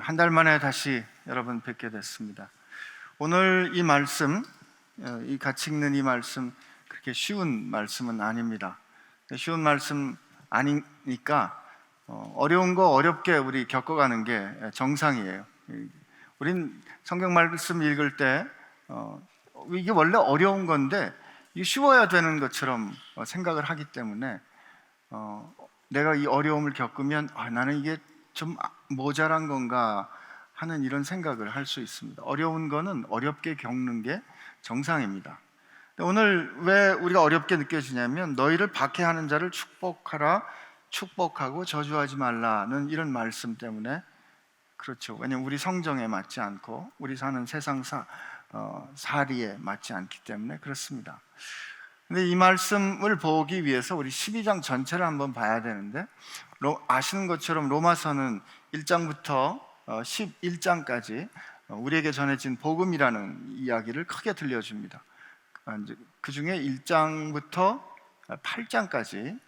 한 달 만에 다시 여러분 뵙게 됐습니다. 오늘 이 말씀, 이 같이 읽는 이 말씀 그렇게 쉬운 말씀은 아닙니다. 쉬운 말씀 아니니까 어려운 거 어렵게 우리 겪어가는 게 정상이에요. 우린 성경 말씀 읽을 때 이게 원래 어려운 건데 이게 쉬워야 되는 것처럼 생각을 하기 때문에 내가 이 어려움을 겪으면 나는 이게 좀 모자란 건가 하는 이런 생각을 할 수 있습니다. 어려운 거는 어렵게 겪는 게 정상입니다. 오늘 왜 우리가 어렵게 느껴지냐면 너희를 박해하는 자를 축복하라, 축복하고 저주하지 말라는 이런 말씀 때문에 그렇죠. 왜냐하면 우리 성정에 맞지 않고 우리 사는 세상 사리에 맞지 않기 때문에 그렇습니다. 근데 이 말씀을 보기 위해서 우리 12장 전체를 한번 봐야 되는데 아시는 것처럼 로마서는 1장부터 11장까지 우리에게 전해진 복음이라는 이야기를 크게 들려줍니다. 그 중에 1장부터 8장까지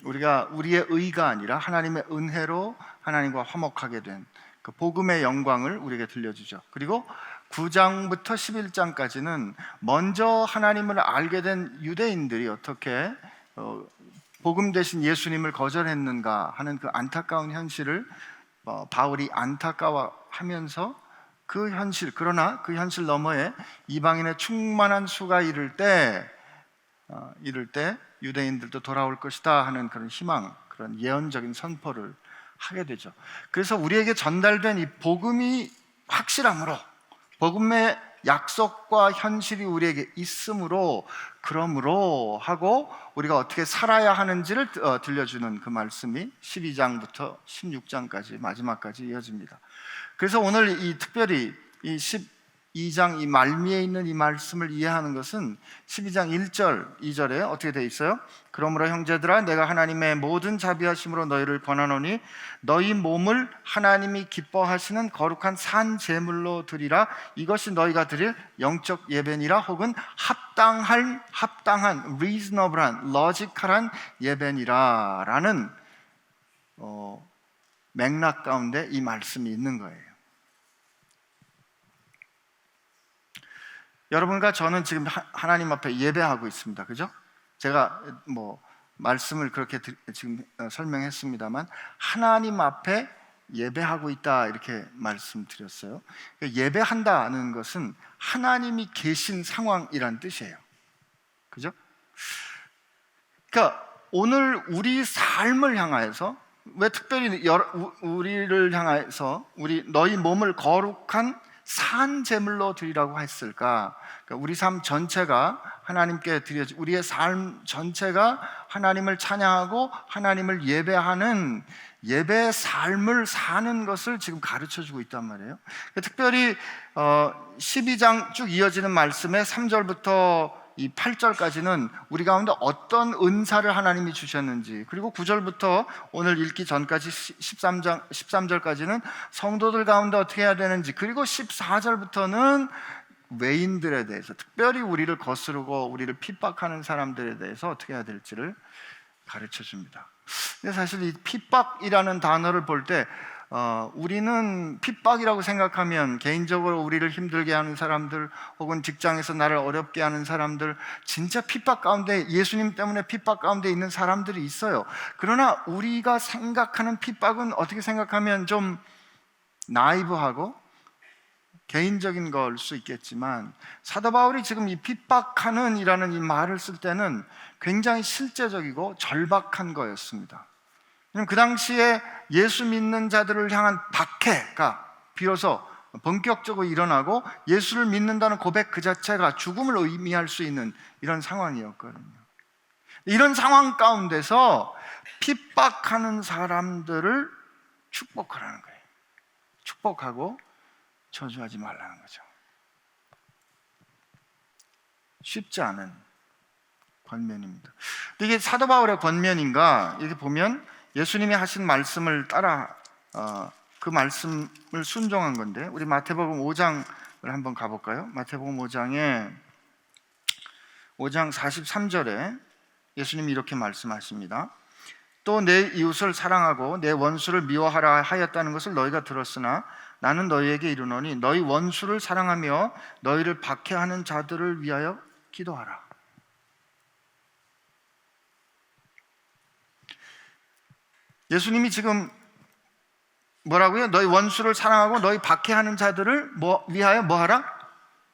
우리가 우리의 의가 아니라 하나님의 은혜로 하나님과 화목하게 된 그 복음의 영광을 우리에게 들려주죠. 그리고 9장부터 11장까지는 먼저 하나님을 알게 된 유대인들이 어떻게 복음 대신 예수님을 거절했는가 하는 그 안타까운 현실을 바울이 안타까워하면서 그 현실, 그러나 그 현실 너머에 이방인의 충만한 수가 이를 때 유대인들도 돌아올 것이다 하는 그런 희망, 그런 예언적인 선포를 하게 되죠. 그래서 우리에게 전달된 이 복음이 확실함으로, 복음의 약속과 현실이 우리에게 있으므로, 그러므로 하고 우리가 어떻게 살아야 하는지를 들려주는 그 말씀이 12장부터 16장까지 마지막까지 이어집니다. 그래서 오늘 특별히 이 12장 이 말미에 있는 이 말씀을 이해하는 것은 12장 1절, 2절에 어떻게 되어 있어요? 그러므로 형제들아 내가 하나님의 모든 자비하심으로 너희를 권하노니 너희 몸을 하나님이 기뻐하시는 거룩한 산 제물로 드리라. 이것이 너희가 드릴 영적 예배니라. 혹은 합당한 reasonable한 logical한 예배니라 라는 맥락 가운데 이 말씀이 있는 거예요. 여러분과 저는 지금 하나님 앞에 예배하고 있습니다. 그죠? 제가 말씀을 그렇게 지금 설명했습니다만 하나님 앞에 예배하고 있다 이렇게 말씀드렸어요. 예배한다는 것은 하나님이 계신 상황이란 뜻이에요. 그죠? 그러니까 오늘 우리 삶을 향하여서 왜 특별히 우리를 향해서 너희 몸을 거룩한 산 제물로 드리라고 했을까? 그러니까 우리 삶 전체가 하나님께 드려지, 우리의 삶 전체가 하나님을 찬양하고 하나님을 예배하는 예배의 삶을 사는 것을 지금 가르쳐주고 있단 말이에요. 특별히 12장 쭉 이어지는 말씀의 3절부터 이 8절까지는 우리 가운데 어떤 은사를 하나님이 주셨는지, 그리고 9절부터 오늘 읽기 전까지 13절까지는 성도들 가운데 어떻게 해야 되는지, 그리고 14절부터는 외인들에 대해서, 특별히 우리를 거스르고 우리를 핍박하는 사람들에 대해서 어떻게 해야 될지를 가르쳐 줍니다. 근데 사실 이 핍박이라는 단어를 볼 때 우리는 핍박이라고 생각하면 개인적으로 우리를 힘들게 하는 사람들, 혹은 직장에서 나를 어렵게 하는 사람들, 진짜 핍박 가운데, 예수님 때문에 핍박 가운데 있는 사람들이 있어요. 그러나 우리가 생각하는 핍박은 어떻게 생각하면 좀 나이브하고 개인적인 걸 수 있겠지만, 사도 바울이 지금 이 핍박하는 이라는 이 말을 쓸 때는 굉장히 실제적이고 절박한 거였습니다. 그 당시에 예수 믿는 자들을 향한 박해가 비로소 본격적으로 일어나고 예수를 믿는다는 고백 그 자체가 죽음을 의미할 수 있는 이런 상황이었거든요. 이런 상황 가운데서 핍박하는 사람들을 축복하라는 거예요. 축복하고 저주하지 말라는 거죠. 쉽지 않은 권면입니다. 이게 사도 바울의 권면인가? 이렇게 보면 예수님이 하신 말씀을 따라 그 말씀을 순종한 건데, 우리 마태복음 5장을 한번 가볼까요? 마태복음 5장 43절에 예수님이 이렇게 말씀하십니다. 또 내 이웃을 사랑하고 내 원수를 미워하라 하였다는 것을 너희가 들었으나 나는 너희에게 이르노니 너희 원수를 사랑하며 너희를 박해하는 자들을 위하여 기도하라. 예수님이 지금 뭐라고요? 너희 원수를 사랑하고 너희 박해하는 자들을 위하여 뭐하라?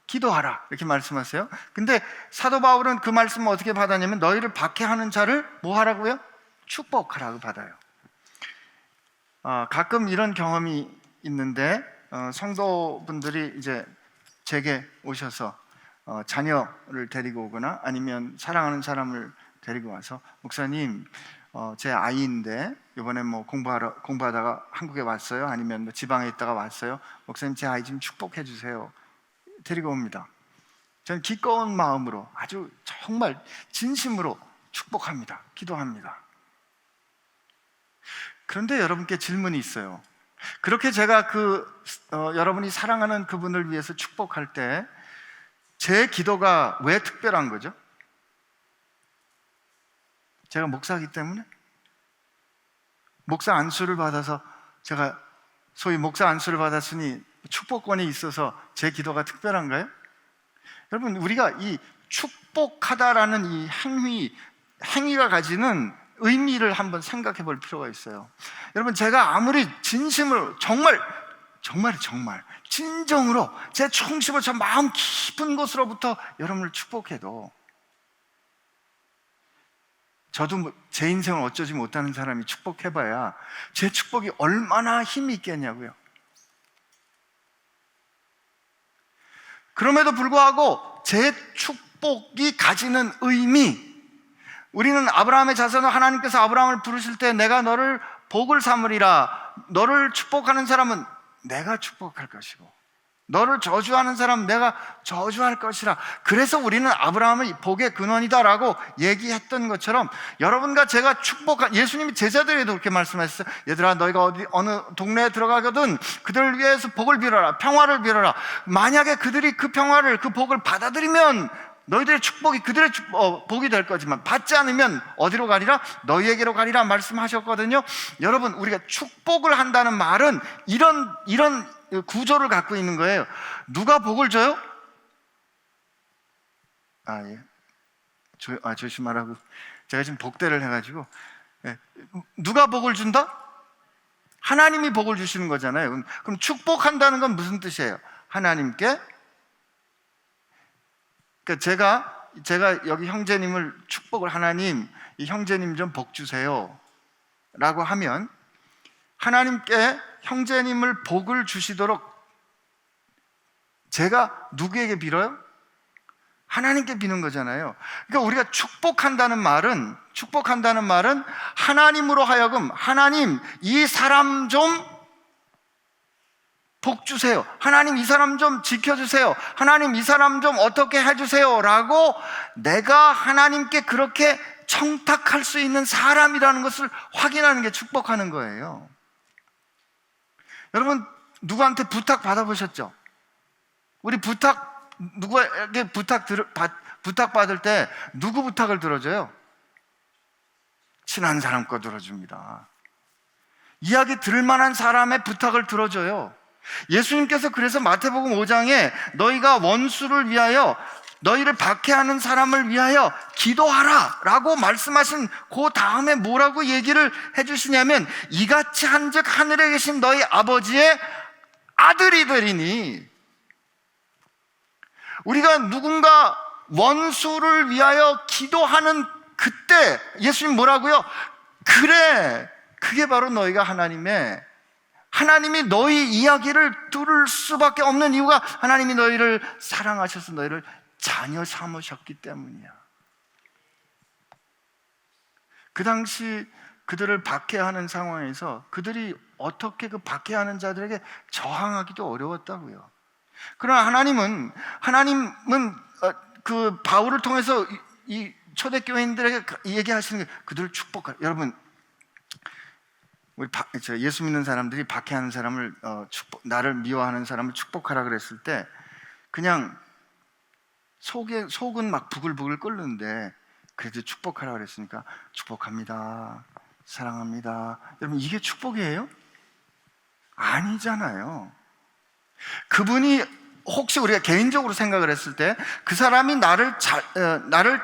기도하라, 이렇게 말씀하세요. 근데 사도 바울은 그 말씀을 어떻게 받았냐면 너희를 박해하는 자를 뭐하라고요? 축복하라고 받아요. 가끔 이런 경험이 있는데 성도분들이 이제 제게 오셔서 자녀를 데리고 오거나 아니면 사랑하는 사람을 데리고 와서 목사님, 제 아이인데 이번에 뭐 공부하다가 한국에 왔어요, 아니면 뭐 지방에 있다가 왔어요. 목사님, 제 아이 좀 축복해 주세요. 데리고 옵니다. 저는 기꺼운 마음으로 아주 정말 진심으로 축복합니다. 기도합니다. 그런데 여러분께 질문이 있어요. 그렇게 제가 여러분이 사랑하는 그분을 위해서 축복할 때 제 기도가 왜 특별한 거죠? 제가 목사이기 때문에? 목사 안수를 받아서 제가 소위 목사 안수를 받았으니 축복권이 있어서 제 기도가 특별한가요? 여러분, 우리가 이 축복하다라는 이 행위가 가지는 의미를 한번 생각해 볼 필요가 있어요. 여러분, 제가 아무리 진심으로 정말 진정으로 제 중심으로 저 마음 깊은 곳으로부터 여러분을 축복해도 저도 제 인생을 어쩌지 못하는 사람이 축복해봐야 제 축복이 얼마나 힘이 있겠냐고요. 그럼에도 불구하고 제 축복이 가지는 의미, 우리는 아브라함의 자손은 하나님께서 아브라함을 부르실 때 내가 너를 복을 삼으리라, 너를 축복하는 사람은 내가 축복할 것이고 너를 저주하는 사람은 내가 저주할 것이라, 그래서 우리는 아브라함은 복의 근원이다라고 얘기했던 것처럼 여러분과 제가 예수님이 제자들에게도 그렇게 말씀하셨어요. 얘들아, 너희가 어느 동네에 들어가거든 그들을 위해서 복을 빌어라, 평화를 빌어라. 만약에 그들이 그 평화를, 그 복을 받아들이면 너희들의 축복이 그들의 복이 될 거지만 받지 않으면 어디로 가리라? 너희에게로 가리라 말씀하셨거든요. 여러분, 우리가 축복을 한다는 말은 이런 구조를 갖고 있는 거예요. 누가 복을 줘요? 조심하라고 제가 지금 복대를 해가지고. 누가 복을 준다? 하나님이 복을 주시는 거잖아요. 그럼 축복한다는 건 무슨 뜻이에요? 하나님께, 그러니까 제가 여기 형제님을 축복을, 하나님 이 형제님 좀 복 주세요 라고 하면 하나님께 형제님을 복을 주시도록 제가 누구에게 빌어요? 하나님께 비는 거잖아요. 그러니까 우리가 축복한다는 말은 하나님으로 하여금, 하나님 이 사람 좀 복 주세요, 하나님 이 사람 좀 지켜주세요, 하나님 이 사람 좀 어떻게 해주세요 라고 내가 하나님께 그렇게 청탁할 수 있는 사람이라는 것을 확인하는 게 축복하는 거예요. 여러분, 누구한테 부탁 받아보셨죠? 우리 누구에게 부탁받을 때 누구 부탁을 들어줘요? 친한 사람 거 들어줍니다. 이야기 들을 만한 사람의 부탁을 들어줘요. 예수님께서 그래서 마태복음 5장에 너희가 원수를 위하여, 너희를 박해하는 사람을 위하여 기도하라 라고 말씀하신 그 다음에 뭐라고 얘기를 해주시냐면, 이같이 한즉 하늘에 계신 너희 아버지의 아들이 되리니. 우리가 누군가 원수를 위하여 기도하는 그때 예수님 뭐라고요? 그래, 그게 바로 너희가 하나님이 너희 이야기를 들을 수밖에 없는 이유가 하나님이 너희를 사랑하셔서 너희를 자녀 삼으셨기 때문이야. 그 당시 그들을 박해하는 상황에서 그들이 어떻게 그 박해하는 자들에게 저항하기도 어려웠다고요. 그러나 하나님은 그 바울을 통해서 이 초대교인들에게 얘기하시는 게 그들을 축복하라. 여러분, 예수 믿는 사람들이 박해하는 사람을 나를 미워하는 사람을 축복하라 그랬을 때 그냥 속은 막 부글부글 끓는데 그래도 축복하라 그랬으니까 축복합니다, 사랑합니다. 여러분, 이게 축복이에요? 아니잖아요. 그분이 혹시 우리가 개인적으로 생각을 했을 때 그 사람이 나를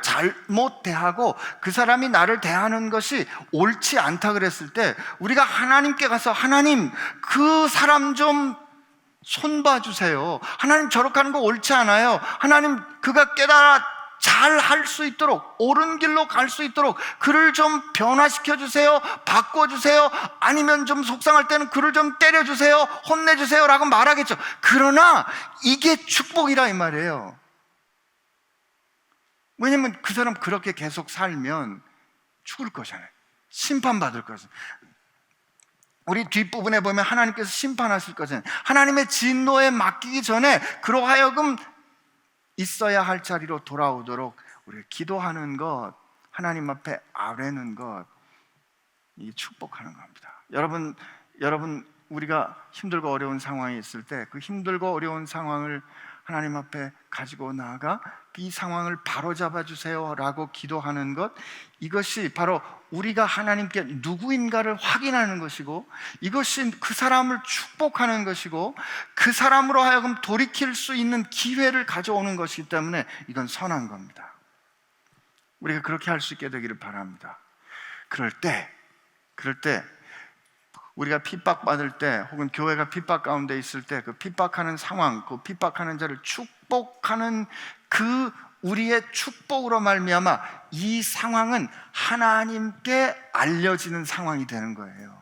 잘못 대하고 그 사람이 나를 대하는 것이 옳지 않다 그랬을 때 우리가 하나님께 가서 하나님 그 사람 좀 손봐 주세요. 하나님 저렇게 하는 거 옳지 않아요. 하나님 그가 깨달아 잘 할 수 있도록 옳은 길로 갈 수 있도록 그를 좀 변화시켜 주세요. 바꿔 주세요. 아니면 좀 속상할 때는 그를 좀 때려 주세요. 혼내 주세요 라고 말하겠죠. 그러나 이게 축복이라 이 말이에요. 왜냐면 그 사람 그렇게 계속 살면 죽을 거잖아요. 심판받을 거잖아요. 우리 뒷부분에 보면 하나님께서 심판하실 거잖아요. 하나님의 진노에 맡기기 전에 그로 하여금 있어야 할 자리로 돌아오도록 우리가 기도하는 것, 하나님 앞에 아뢰는 것, 이 축복하는 겁니다. 여러분 우리가 힘들고 어려운 상황이 있을 때 그 힘들고 어려운 상황을 하나님 앞에 가지고 나아가 이 상황을 바로잡아 주세요 라고 기도하는 것, 이것이 바로 우리가 하나님께 누구인가를 확인하는 것이고 이것이 그 사람을 축복하는 것이고 그 사람으로 하여금 돌이킬 수 있는 기회를 가져오는 것이기 때문에 이건 선한 겁니다. 우리가 그렇게 할 수 있게 되기를 바랍니다. 그럴 때 우리가 핍박받을 때 혹은 교회가 핍박 가운데 있을 때 그 핍박하는 상황, 그 핍박하는 자를 축복하는 그 우리의 축복으로 말미암아 이 상황은 하나님께 알려지는 상황이 되는 거예요.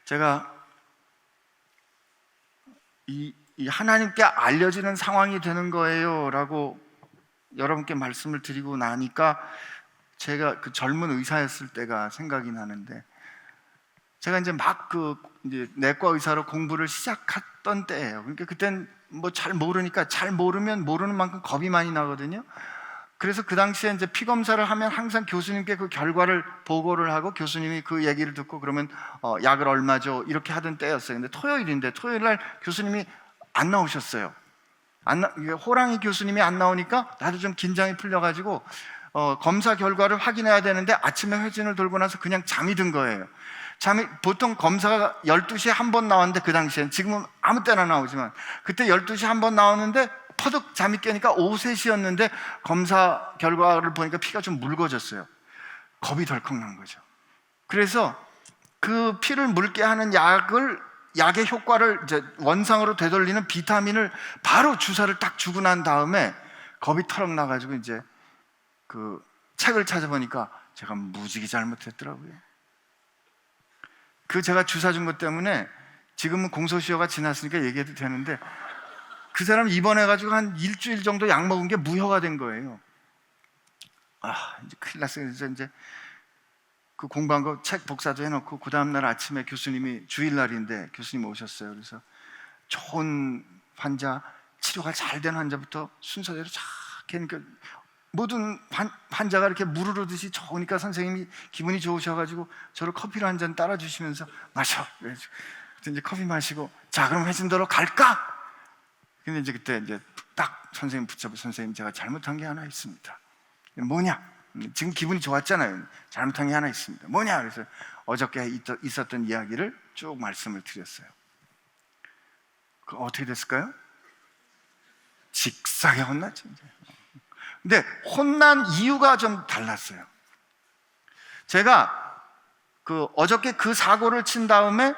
제가 이 하나님께 알려지는 상황이 되는 거예요 라고 여러분께 말씀을 드리고 나니까 제가 그 젊은 의사였을 때가 생각이 나는데, 제가 이제 막 이제 내과 의사로 공부를 시작했던 때예요. 그러니까 그땐 뭐 잘 모르니까 잘 모르면 모르는 만큼 겁이 많이 나거든요. 그래서 그 당시에 이제 피 검사를 하면 항상 교수님께 그 결과를 보고를 하고 교수님이 그 얘기를 듣고 그러면 약을 얼마 줘 이렇게 하던 때였어요. 근데 토요일 날 교수님이 안 나오셨어요. 호랑이 교수님이 안 나오니까 나도 좀 긴장이 풀려가지고 검사 결과를 확인해야 되는데 아침에 회진을 돌고 나서 그냥 잠이 든 거예요. 보통 검사가 12시에 한 번 나왔는데 그 당시엔, 지금은 아무 때나 나오지만 그때 12시에 한 번 나오는데 퍼득 잠이 깨니까 오후 3시였는데 검사 결과를 보니까 피가 좀 묽어졌어요. 겁이 덜컥 난 거죠. 그래서 그 피를 묽게 하는 약의 효과를 이제 원상으로 되돌리는 비타민을 바로 주사를 딱 주고 난 다음에 겁이 털럭 나가지고 이제 그 책을 찾아보니까 제가 무지개 잘못했더라고요. 제가 주사 준 것 때문에 지금은 공소시효가 지났으니까 얘기해도 되는데 그 사람 입원해가지고 한 일주일 정도 약 먹은 게 무효가 된 거예요. 이제 큰일 났어요. 그래서 이제 그 공부한 거 책 복사도 해놓고 그 다음날 아침에 교수님이 주일날인데 교수님 오셨어요. 그래서 좋은 환자, 치료가 잘 된 환자부터 순서대로 쫙 해니까 모든 환자가 이렇게 무르르듯이 좋으니까 선생님이 기분이 좋으셔가지고 저를 커피를 한 잔 따라 주시면서 마셔. 그래서 이제 커피 마시고 자 그럼 회진도로 갈까? 근데 이제 그때 이제 딱 선생님 붙잡고 선생님 제가 잘못한 게 하나 있습니다. 뭐냐? 지금 기분이 좋았잖아요. 잘못한 게 하나 있습니다. 뭐냐? 그래서 어저께 있었던 이야기를 쭉 말씀을 드렸어요. 어떻게 됐을까요? 직사게 혼났죠. 근데 혼난 이유가 좀 달랐어요. 제가 어저께 그 사고를 친 다음에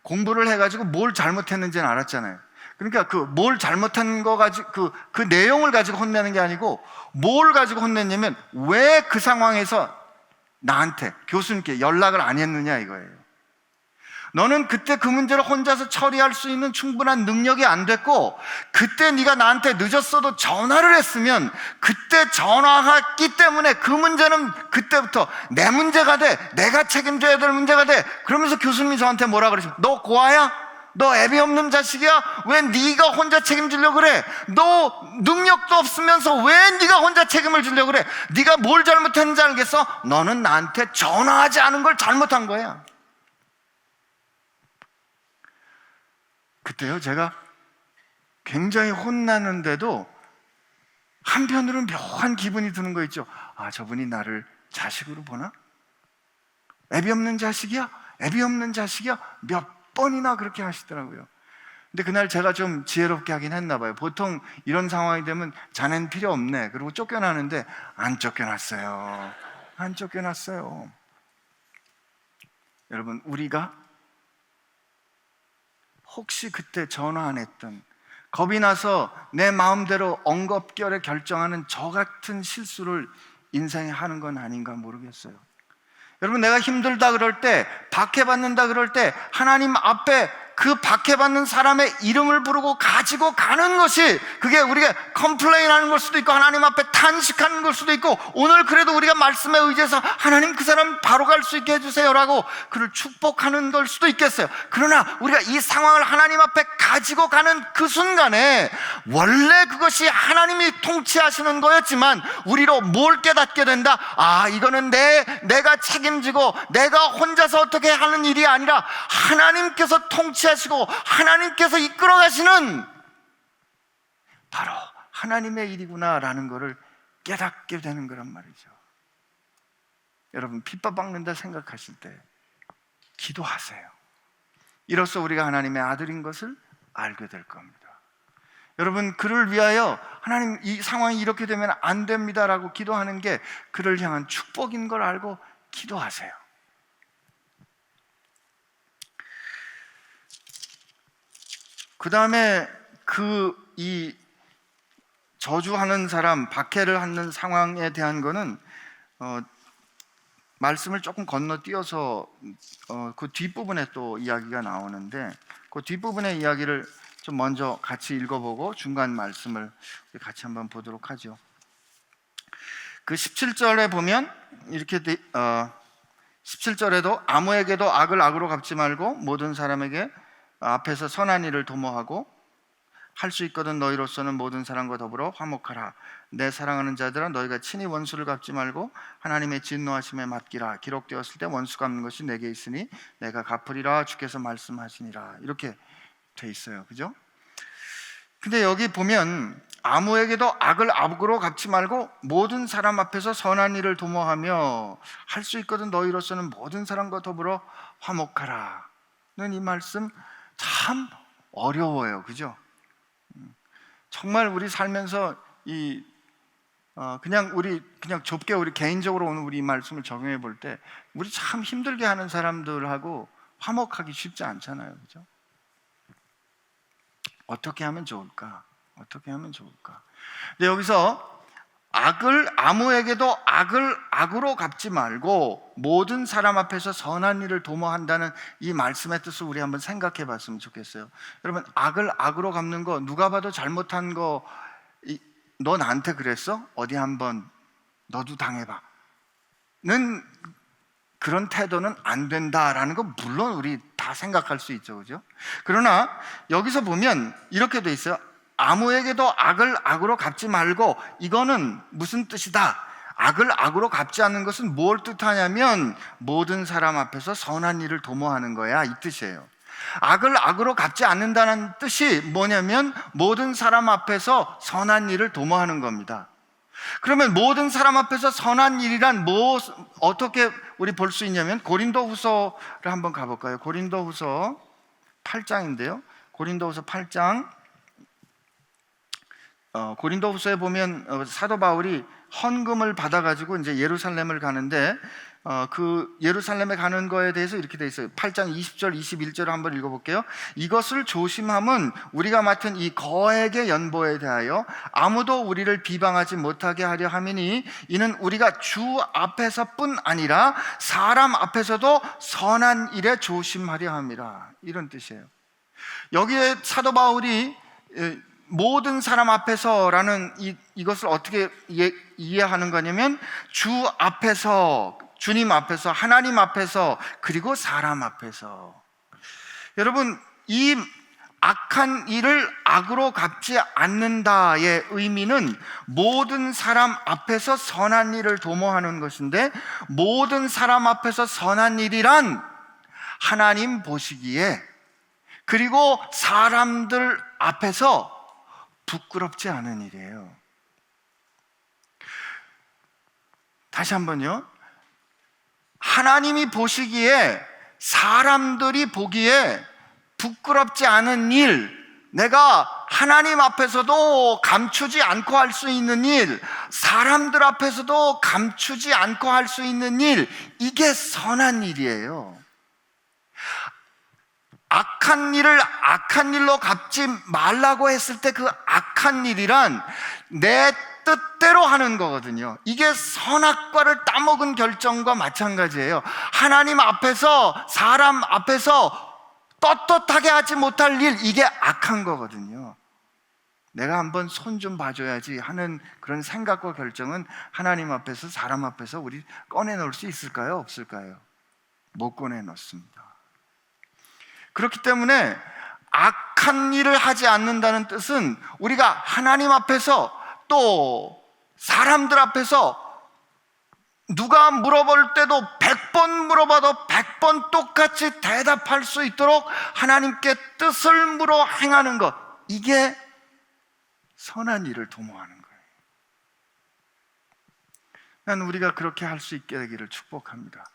공부를 해가지고 뭘 잘못했는지는 알았잖아요. 그러니까 뭘 잘못한 거 가지고 그 내용을 가지고 혼내는 게 아니고 뭘 가지고 혼냈냐면 왜 그 상황에서 나한테 교수님께 연락을 안 했느냐 이거예요. 너는 그때 그 문제를 혼자서 처리할 수 있는 충분한 능력이 안 됐고 그때 네가 나한테 늦었어도 전화를 했으면 그때 전화했기 때문에 그 문제는 그때부터 내 문제가 돼, 내가 책임져야 될 문제가 돼. 그러면서 교수님이 저한테 뭐라 그러죠? 너 고아야? 너 애비 없는 자식이야? 왜 네가 혼자 책임지려고 그래? 너 능력도 없으면서 왜 네가 혼자 책임을 지려고 그래? 네가 뭘 잘못했는지 알겠어? 너는 나한테 전화하지 않은 걸 잘못한 거야. 그때요 제가 굉장히 혼나는데도 한편으로는 묘한 기분이 드는 거 있죠. 저분이 나를 자식으로 보나? 애비 없는 자식이야? 애비 없는 자식이야? 몇 번이나 그렇게 하시더라고요. 근데 그날 제가 좀 지혜롭게 하긴 했나 봐요. 보통 이런 상황이 되면 자넨 필요 없네, 그리고 쫓겨나는데 안 쫓겨났어요. 안 쫓겨났어요. 여러분, 우리가 혹시 그때 전화 안 했던, 겁이 나서 내 마음대로 엉겁결에 결정하는 저 같은 실수를 인생에 하는 건 아닌가 모르겠어요. 여러분, 내가 힘들다 그럴 때, 박해받는다 그럴 때 하나님 앞에 그 박해받는 사람의 이름을 부르고 가지고 가는 것이, 그게 우리가 컴플레인하는 걸 수도 있고 하나님 앞에 탄식하는 걸 수도 있고, 오늘 그래도 우리가 말씀에 의지해서 하나님 그 사람 바로 갈 수 있게 해주세요라고 그를 축복하는 걸 수도 있겠어요. 그러나 우리가 이 상황을 하나님 앞에 가지고 가는 그 순간에 원래 그것이 하나님이 통치하시는 거였지만 우리로 뭘 깨닫게 된다? 아, 이거는 내가 책임지고 내가 혼자서 어떻게 하는 일이 아니라 하나님께서 통치하시고 하나님께서 이끌어 가시는 바로 하나님의 일이구나라는 것을 깨닫게 되는 거란 말이죠. 여러분, 핍박받는다 생각하실 때 기도하세요. 이로써 우리가 하나님의 아들인 것을 알게 될 겁니다. 여러분, 그를 위하여 하나님, 이 상황이 이렇게 되면 안 됩니다라고 기도하는 게 그를 향한 축복인 걸 알고 기도하세요. 그 다음에 이 저주하는 사람, 박해를 하는 상황에 대한 거는 말씀을 조금 건너뛰어서 그 뒷부분에 또 이야기가 나오는데, 그 뒷부분의 이야기를 좀 먼저 같이 읽어보고 중간 말씀을 같이 한번 보도록 하죠. 그 17절에 보면 이렇게 17절에도 아무에게도 악을 악으로 갚지 말고 모든 사람에게 앞에서 선한 일을 도모하고 할 수 있거든 너희로서는 모든 사람과 더불어 화목하라. 내 사랑하는 자들아, 너희가 친히 원수를 갚지 말고 하나님의 진노하심에 맡기라. 기록되었을 때 원수 갚는 것이 내게 있으니 내가 갚으리라. 주께서 말씀하시니라. 이렇게 돼 있어요. 그죠? 근데 여기 보면 아무에게도 악을 악으로 갚지 말고 모든 사람 앞에서 선한 일을 도모하며 할 수 있거든 너희로서는 모든 사람과 더불어 화목하라 는 이 말씀 참 어려워요. 그죠? 정말 우리 살면서 그냥 좁게 우리 개인적으로 오늘 우리 말씀을 적용해 볼 때 우리 참 힘들게 하는 사람들하고 화목하기 쉽지 않잖아요. 그죠? 어떻게 하면 좋을까? 어떻게 하면 좋을까? 근데 여기서 아무에게도 악을 악으로 갚지 말고 모든 사람 앞에서 선한 일을 도모한다는 이 말씀의 뜻을 우리 한번 생각해 봤으면 좋겠어요. 여러분, 악을 악으로 갚는 거, 누가 봐도 잘못한 거, 너 나한테 그랬어? 어디 한번 너도 당해봐 는 그런 태도는 안 된다라는 거 물론 우리 다 생각할 수 있죠. 그죠? 그러나 여기서 보면 이렇게 돼 있어요. 아무에게도 악을 악으로 갚지 말고, 이거는 무슨 뜻이다? 악을 악으로 갚지 않는 것은 뭘 뜻하냐면 모든 사람 앞에서 선한 일을 도모하는 거야, 이 뜻이에요. 악을 악으로 갚지 않는다는 뜻이 뭐냐면 모든 사람 앞에서 선한 일을 도모하는 겁니다. 그러면 모든 사람 앞에서 선한 일이란 어떻게 우리 볼 수 있냐면 고린도후서를 한번 가볼까요? 고린도후서 8장인데요. 고린도후서 8장 고린도후서에 보면 사도 바울이 헌금을 받아가지고 이제 예루살렘을 가는데 그 예루살렘에 가는 거에 대해서 이렇게 돼 있어요. 8장 20절 21절을 한번 읽어볼게요. 이것을 조심함은 우리가 맡은 이 거액의 연보에 대하여 아무도 우리를 비방하지 못하게 하려 함이니 이는 우리가 주 앞에서뿐 아니라 사람 앞에서도 선한 일에 조심하려 함이라. 이런 뜻이에요. 여기에 사도 바울이 모든 사람 앞에서라는 이것을 어떻게 이해하는 거냐면 주 앞에서, 주님 앞에서, 하나님 앞에서, 그리고 사람 앞에서. 여러분, 이 악한 일을 악으로 갚지 않는다의 의미는 모든 사람 앞에서 선한 일을 도모하는 것인데, 모든 사람 앞에서 선한 일이란 하나님 보시기에, 그리고 사람들 앞에서 부끄럽지 않은 일이에요. 다시 한번요. 하나님이 보시기에, 사람들이 보기에 부끄럽지 않은 일, 내가 하나님 앞에서도 감추지 않고 할 수 있는 일, 사람들 앞에서도 감추지 않고 할 수 있는 일, 이게 선한 일이에요. 악한 일을 악한 일로 갚지 말라고 했을 때 그 악한 일이란 내 뜻대로 하는 거거든요. 이게 선악과를 따먹은 결정과 마찬가지예요. 하나님 앞에서, 사람 앞에서 떳떳하게 하지 못할 일, 이게 악한 거거든요. 내가 한번 손 좀 봐줘야지 하는 그런 생각과 결정은 하나님 앞에서, 사람 앞에서 우리 꺼내놓을 수 있을까요? 없을까요? 못 꺼내놓습니다. 그렇기 때문에 악한 일을 하지 않는다는 뜻은 우리가 하나님 앞에서 또 사람들 앞에서 누가 물어볼 때도 100번 물어봐도 100번 똑같이 대답할 수 있도록 하나님께 뜻을 물어 행하는 것, 이게 선한 일을 도모하는 거예요. 난 우리가 그렇게 할 수 있게 되기를 축복합니다.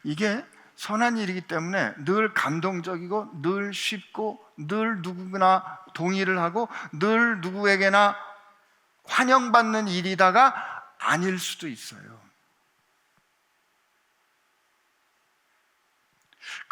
이게 선한 일이기 때문에 늘 감동적이고 늘 쉽고 늘 누구나 동의를 하고 늘 누구에게나 환영받는 일이다가 아닐 수도 있어요.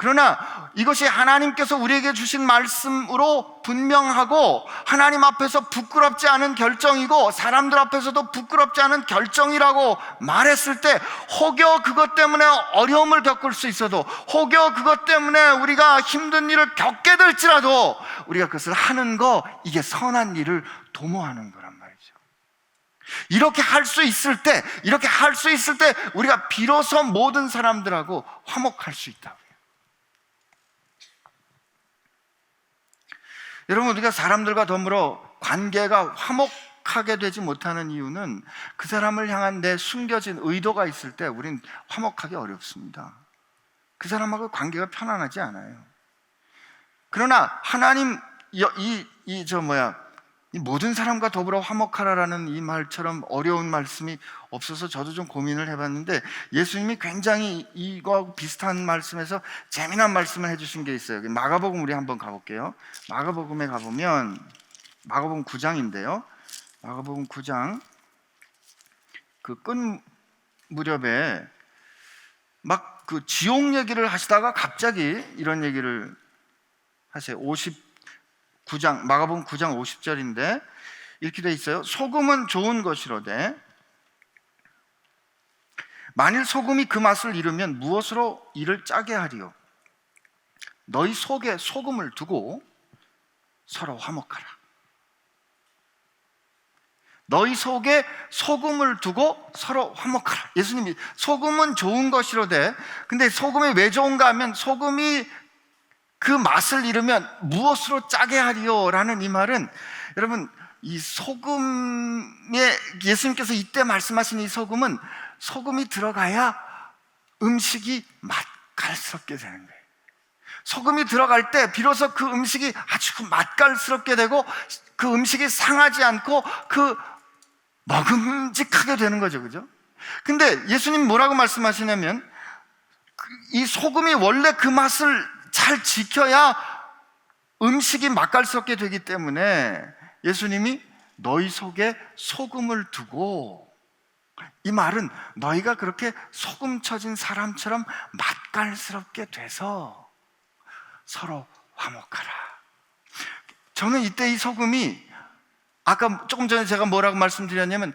그러나 이것이 하나님께서 우리에게 주신 말씀으로 분명하고 하나님 앞에서 부끄럽지 않은 결정이고 사람들 앞에서도 부끄럽지 않은 결정이라고 말했을 때 혹여 그것 때문에 어려움을 겪을 수 있어도, 혹여 그것 때문에 우리가 힘든 일을 겪게 될지라도 우리가 그것을 하는 거, 이게 선한 일을 도모하는 거란 말이죠. 이렇게 할 수 있을 때, 우리가 비로소 모든 사람들하고 화목할 수 있다고요. 여러분, 우리가 사람들과 더불어 관계가 화목하게 되지 못하는 이유는 그 사람을 향한 내 숨겨진 의도가 있을 때 우린 화목하기 어렵습니다. 그 사람하고 관계가 편안하지 않아요. 그러나 하나님, 이 모든 사람과 더불어 화목하라라는 이 말처럼 어려운 말씀이 없어서 저도 좀 고민을 해봤는데, 예수님이 굉장히 이거하고 비슷한 말씀에서 재미난 말씀을 해주신 게 있어요. 마가복음 우리 한번 가볼게요. 마가복음에 가보면 마가복음 9장인데요. 마가복음 9장 그 끝 무렵에 막 그 지옥 얘기를 하시다가 갑자기 이런 얘기를 하세요. 마가복음 9장 50절인데 이렇게 돼 있어요. 소금은 좋은 것이로되 만일 소금이 그 맛을 잃으면 무엇으로 이를 짜게 하리요? 너희 속에 소금을 두고 서로 화목하라. 너희 속에 소금을 두고 서로 화목하라. 예수님이 소금은 좋은 것이로되, 근데 소금이 왜 좋은가 하면 소금이 그 맛을 잃으면 무엇으로 짜게 하리요? 라는 이 말은, 여러분, 이 소금에, 예수님께서 이때 말씀하신 이 소금은 소금이 들어가야 음식이 맛깔스럽게 되는 거예요. 소금이 들어갈 때 비로소 그 음식이 아주 맛깔스럽게 되고 그 음식이 상하지 않고 그 먹음직하게 되는 거죠. 그죠? 근데 예수님 뭐라고 말씀하시냐면, 이 소금이 원래 그 맛을 잘 지켜야 음식이 맛깔스럽게 되기 때문에 예수님이 너희 속에 소금을 두고, 이 말은 너희가 그렇게 소금 쳐진 사람처럼 맛깔스럽게 돼서 서로 화목하라. 저는 이때 이 소금이, 아까 조금 전에 제가 뭐라고 말씀드렸냐면,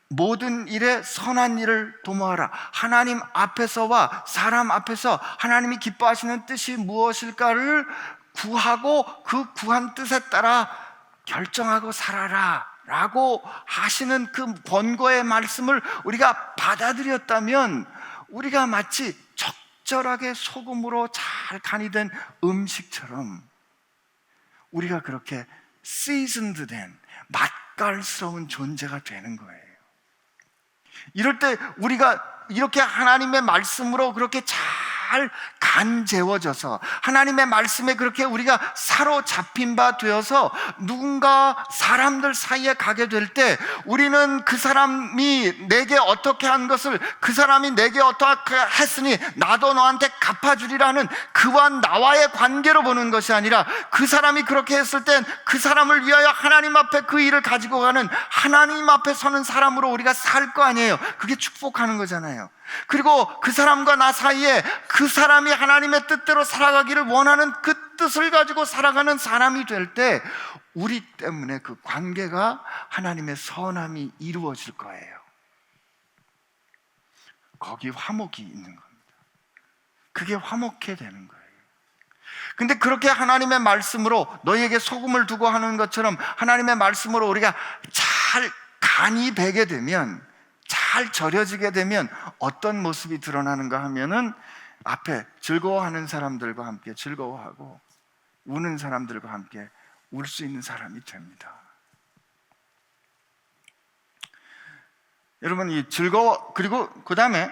모든 일에 선한 일을 도모하라. 하나님 앞에서와 사람 앞에서 하나님이 기뻐하시는 뜻이 무엇일까를 구하고 그 구한 뜻에 따라 결정하고 살아라 라고 하시는 그 권고의 말씀을 우리가 받아들였다면, 우리가 마치 적절하게 소금으로 잘 간이 된 음식처럼 우리가 그렇게 시즌드 된 맛깔스러운 존재가 되는 거예요. 이럴 때 우리가 이렇게 하나님의 말씀으로 그렇게 잘 잘 간재워져서 하나님의 말씀에 그렇게 우리가 사로잡힌 바 되어서 누군가 사람들 사이에 가게 될 때 우리는 그 사람이 내게 어떻게 한 것을 그 사람이 내게 어떻게 했으니 나도 너한테 갚아주리라는 그와 나와의 관계로 보는 것이 아니라 그 사람이 그렇게 했을 땐 그 사람을 위하여 하나님 앞에 그 일을 가지고 가는 하나님 앞에 서는 사람으로 우리가 살 거 아니에요. 그게 축복하는 거잖아요. 그리고 그 사람과 나 사이에 그 사람이 하나님의 뜻대로 살아가기를 원하는 그 뜻을 가지고 살아가는 사람이 될 때 우리 때문에 그 관계가 하나님의 선함이 이루어질 거예요. 거기 화목이 있는 겁니다. 그게 화목해 되는 거예요. 근데 그렇게 하나님의 말씀으로 너희에게 소금을 두고 하는 것처럼 하나님의 말씀으로 우리가 잘 간이 배게 되면, 잘 절여지게 되면 어떤 모습이 드러나는가 하면은 앞에 즐거워하는 사람들과 함께 즐거워하고 우는 사람들과 함께 울 수 있는 사람이 됩니다. 여러분, 그리고 그 다음에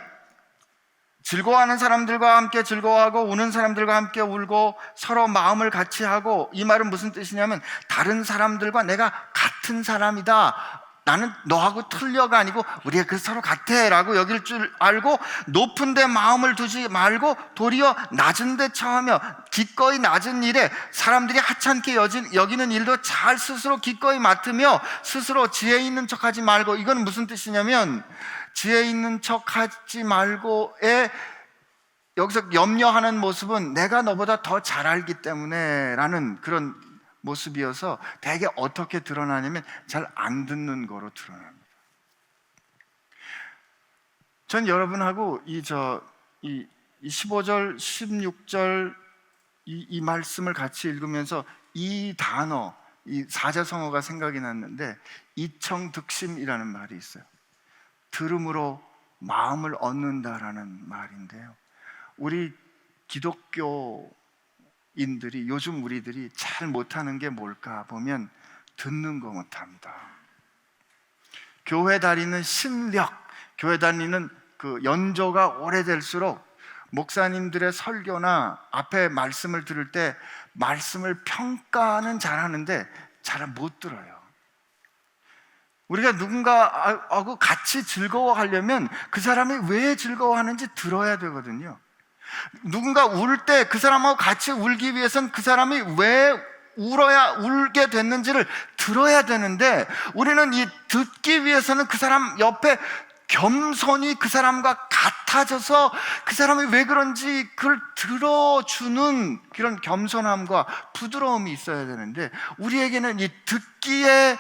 즐거워하는 사람들과 함께 즐거워하고 우는 사람들과 함께 울고 서로 마음을 같이 하고, 이 말은 무슨 뜻이냐면 다른 사람들과 내가 같은 사람이다, 나는 너하고 틀려가 아니고 우리가 그 서로 같아 라고 여길 줄 알고 높은 데 마음을 두지 말고 도리어 낮은 데 처하며 기꺼이 낮은 일에 사람들이 하찮게 여기는 일도 잘 스스로 기꺼이 맡으며 스스로 지혜 있는 척하지 말고. 이건 무슨 뜻이냐면 지혜 있는 척하지 말고의 여기서 염려하는 모습은 내가 너보다 더 잘 알기 때문에 라는 그런 모습이어서 대개 어떻게 드러나냐면 잘 안 듣는 거로 드러납니다. 전 여러분하고 이 15절, 16절 이 말씀을 같이 읽으면서 이 단어, 이 사자성어가 생각이 났는데 이청득심이라는 말이 있어요. 들음으로 마음을 얻는다라는 말인데요, 우리 기독교인들이 요즘 우리들이 잘 못하는 게 뭘까 보면 듣는 거 못합니다. 교회 다니는 신력, 교회 다니는 그 연조가 오래될수록 목사님들의 설교나 앞에 말씀을 들을 때 말씀을 평가는 잘하는데 잘 못 들어요. 우리가 누군가하고 같이 즐거워하려면 그 사람이 왜 즐거워하는지 들어야 되거든요. 누군가 울 때 그 사람하고 같이 울기 위해서는 그 사람이 왜 울게 됐는지를 들어야 되는데, 우리는 이 듣기 위해서는 그 사람 옆에 겸손히 그 사람과 같아져서 그 사람이 왜 그런지 그걸 들어주는 그런 겸손함과 부드러움이 있어야 되는데, 우리에게는 이 듣기에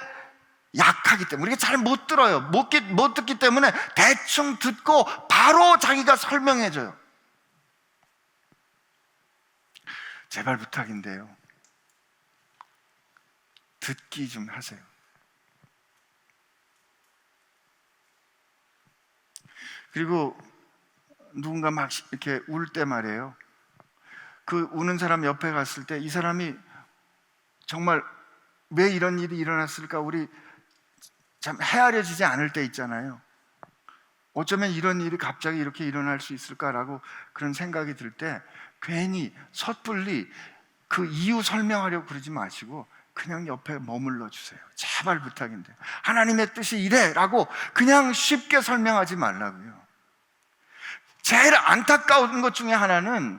약하기 때문에 우리가 잘 못 들어요. 못 듣기 때문에 대충 듣고 바로 자기가 설명해줘요. 제발 부탁인데요, 듣기 좀 하세요. 그리고 누군가 막 이렇게 울 때 말이에요, 그 우는 사람 옆에 갔을 때 이 사람이 정말 왜 이런 일이 일어났을까, 우리 참 헤아려지지 않을 때 있잖아요. 어쩌면 이런 일이 갑자기 이렇게 일어날 수 있을까라고 그런 생각이 들 때 괜히 섣불리 그 이유 설명하려고 그러지 마시고 그냥 옆에 머물러 주세요. 제발 부탁인데, 하나님의 뜻이 이래라고 그냥 쉽게 설명하지 말라고요. 제일 안타까운 것 중에 하나는,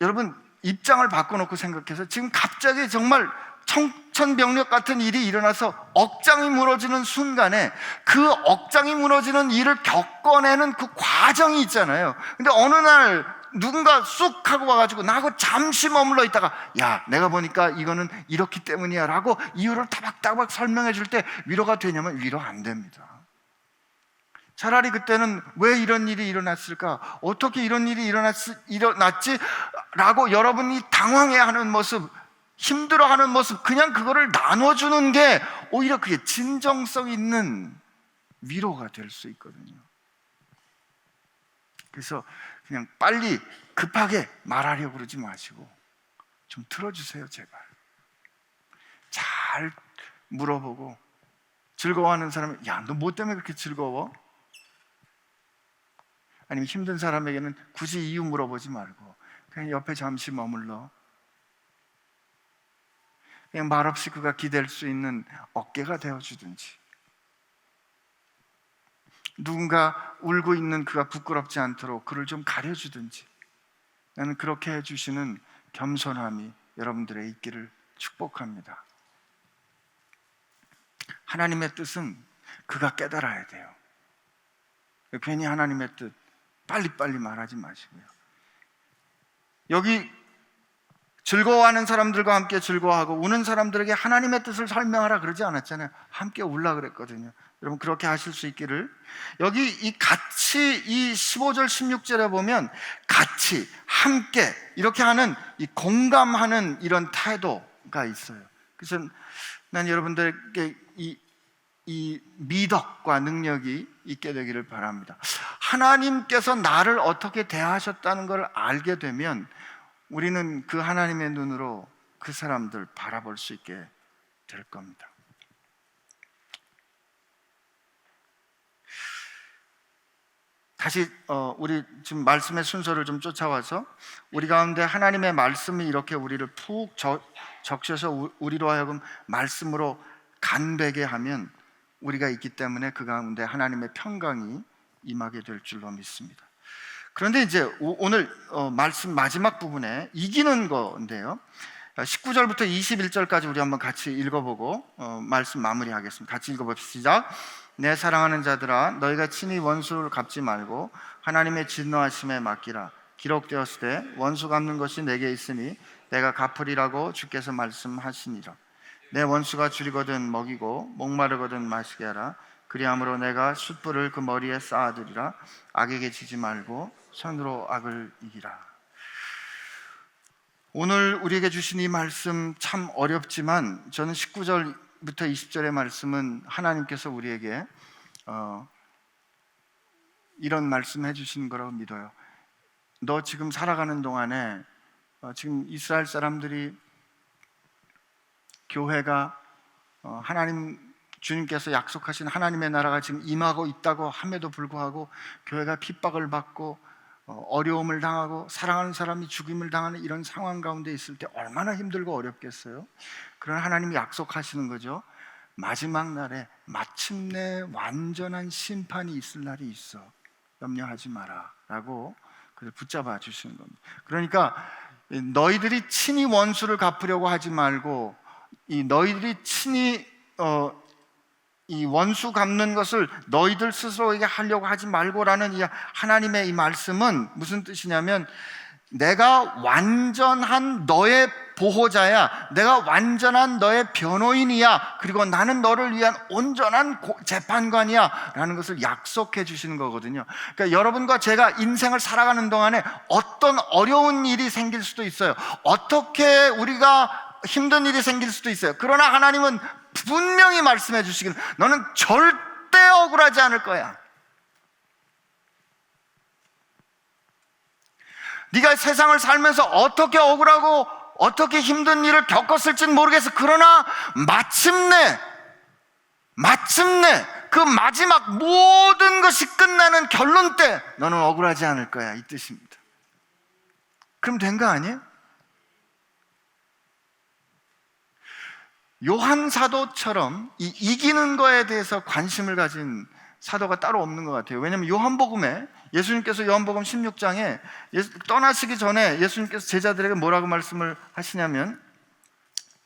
여러분 입장을 바꿔놓고 생각해서 지금 갑자기 정말 청천벽력 같은 일이 일어나서 억장이 무너지는 순간에 그 억장이 무너지는 일을 겪어내는 그 과정이 있잖아요. 근데 어느 날 누군가 쑥 하고 와가지고 나하고 잠시 머물러 있다가 야, 내가 보니까 이거는 이렇기 때문이야 라고 이유를 따박따박 설명해 줄 때 위로가 되냐면 위로 안 됩니다. 차라리 그때는 왜 이런 일이 일어났을까, 어떻게 이런 일이 일어났지 라고 여러분이 당황해하는 모습, 힘들어하는 모습, 그냥 그거를 나눠주는 게 오히려 그게 진정성 있는 위로가 될 수 있거든요. 그래서 그냥 빨리 급하게 말하려고 그러지 마시고 좀 들어주세요. 제발 잘 물어보고, 즐거워하는 사람이 야, 너 뭐 때문에 그렇게 즐거워? 아니면 힘든 사람에게는 굳이 이유 물어보지 말고 그냥 옆에 잠시 머물러 그냥 말없이 그가 기댈 수 있는 어깨가 되어주든지, 누군가 울고 있는 그가 부끄럽지 않도록 그를 좀 가려주든지, 나는 그렇게 해주시는 겸손함이 여러분들의 있기를 축복합니다. 하나님의 뜻은 그가 깨달아야 돼요. 괜히 하나님의 뜻 빨리빨리 말하지 마시고요. 여기 즐거워하는 사람들과 함께 즐거워하고 우는 사람들에게 하나님의 뜻을 설명하라 그러지 않았잖아요. 함께 울라 그랬거든요. 여러분 그렇게 하실 수 있기를. 여기 이 같이, 이 15절 16절에 보면 같이 함께 이렇게 하는 이 공감하는 이런 태도가 있어요. 그래서 난 여러분들에게 이 미덕과 능력이 있게 되기를 바랍니다. 하나님께서 나를 어떻게 대하셨다는 걸 알게 되면 우리는 그 하나님의 눈으로 그 사람들 바라볼 수 있게 될 겁니다. 다시 우리 지금 말씀의 순서를 좀 쫓아와서 우리 가운데 하나님의 말씀이 이렇게 우리를 푹 적셔서 우리로 하여금 말씀으로 간배게 하면 우리가 있기 때문에 그 가운데 하나님의 평강이 임하게 될 줄로 믿습니다. 그런데 이제 오늘 말씀 마지막 부분에 이기는 건데요, 19절부터 21절까지 우리 한번 같이 읽어보고 말씀 마무리하겠습니다. 같이 읽어봅시다. 내 사랑하는 자들아, 너희가 친히 원수를 갚지 말고 하나님의 진노하심에 맡기라. 기록되었을 때 원수 갚는 것이 내게 있으니 내가 갚으리라고 주께서 말씀하시니라. 내 원수가 줄이거든 먹이고 목마르거든 마시게 하라. 그리함으로 내가 숯불을 그 머리에 쌓아두리라. 악에게 지지 말고 선으로 악을 이기라. 오늘 우리에게 주신 이 말씀 참 어렵지만 저는 19절부터 20절의 말씀은 하나님께서 우리에게 이런 말씀 해주시는 거라고 믿어요. 너 지금 살아가는 동안에 지금 이스라엘 사람들이 교회가 하나님 주님께서 약속하신 하나님의 나라가 지금 임하고 있다고 함에도 불구하고 교회가 핍박을 받고 어려움을 당하고 사랑하는 사람이 죽임을 당하는 이런 상황 가운데 있을 때 얼마나 힘들고 어렵겠어요. 그러나 하나님이 약속하시는 거죠. 마지막 날에 마침내 완전한 심판이 있을 날이 있어. 염려하지 마라 라고 붙잡아 주시는 겁니다. 그러니까 너희들이 친히 원수를 갚으려고 하지 말고 너희들이 친히 이 원수 갚는 것을 너희들 스스로에게 하려고 하지 말고라는 이 하나님의 이 말씀은 무슨 뜻이냐면, 내가 완전한 너의 보호자야, 내가 완전한 너의 변호인이야, 그리고 나는 너를 위한 온전한 재판관이야 라는 것을 약속해 주시는 거거든요. 그러니까 여러분과 제가 인생을 살아가는 동안에 어떤 어려운 일이 생길 수도 있어요. 어떻게 우리가 힘든 일이 생길 수도 있어요. 그러나 하나님은 분명히 말씀해 주시기를 너는 절대 억울하지 않을 거야. 네가 세상을 살면서 어떻게 억울하고 어떻게 힘든 일을 겪었을지는 모르겠어. 그러나 마침내 그 마지막 모든 것이 끝나는 결론 때 너는 억울하지 않을 거야, 이 뜻입니다. 그럼 된 거 아니에요? 요한 사도처럼 이기는 거에 대해서 관심을 가진 사도가 따로 없는 것 같아요. 왜냐하면 요한복음에 예수님께서 요한복음 16장에 떠나시기 전에 예수님께서 제자들에게 뭐라고 말씀을 하시냐면